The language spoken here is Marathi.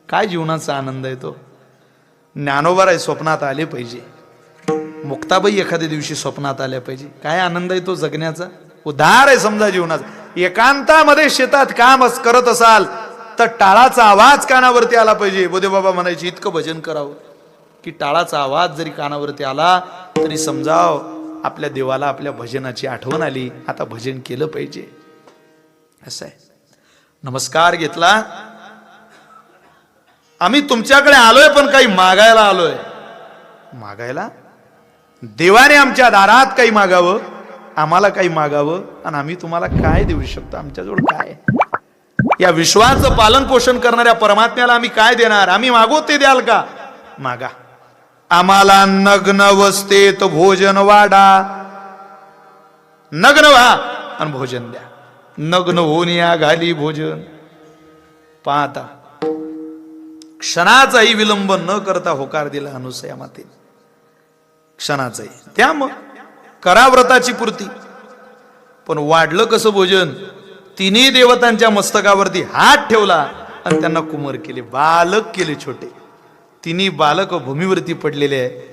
काय जीवनाचा आनंद आहे तो. ज्ञानोबा आहे स्वप्नात आले पाहिजे, मुक्ताबाई एखाद्या दिवशी स्वप्नात आल्या पाहिजे. काय आनंद आहे तो जगण्याचा. उधार आहे समजा जीवनाचा. एकांतामध्ये शेतात काम करत असाल तर टाळाचा आवाज कानावरती आला पाहिजे. बोधेबाबा म्हणायचे इतकं भजन करावं की टाळाचा आवाज जरी कानावरती आला तरी समजाव आपल्या देवाला आपल्या भजनाची आठवण आली, आता भजन केलं पाहिजे. असं आहे. नमस्कार घेतला. आम्ही तुमच्याकडे आलोय पण काही मागायला आलोय. मागायला? देवाने आमच्या दारात काही मागावं, आम्हाला काही मागावं, आणि आम्ही तुम्हाला काय देऊ शकतो. आमच्याजवळ काय? या विश्वाचं पालन पोषण करणाऱ्या परमात्म्याला आम्ही काय देणार. आम्ही मागू ते द्याल का? मागा. आम्हाला नग्न अवस्थेत भोजन वाढा. नग्न व्हा आणि भोजन द्या. नग्न होऊन या घाली भोजन. पाहता क्षणाचाही विलंब न करता होकार दिला अनुसया माते. क्षणाचाही. त्या मग करा व्रताची पूर्ती. पण वाढलं कसं भोजन. तिन्ही देवतांच्या मस्तकावरती हात ठेवला आणि त्यांना कुमर केले, बालक केले छोटे. तिन्ही बालक भूमीवरती पडलेले आहे.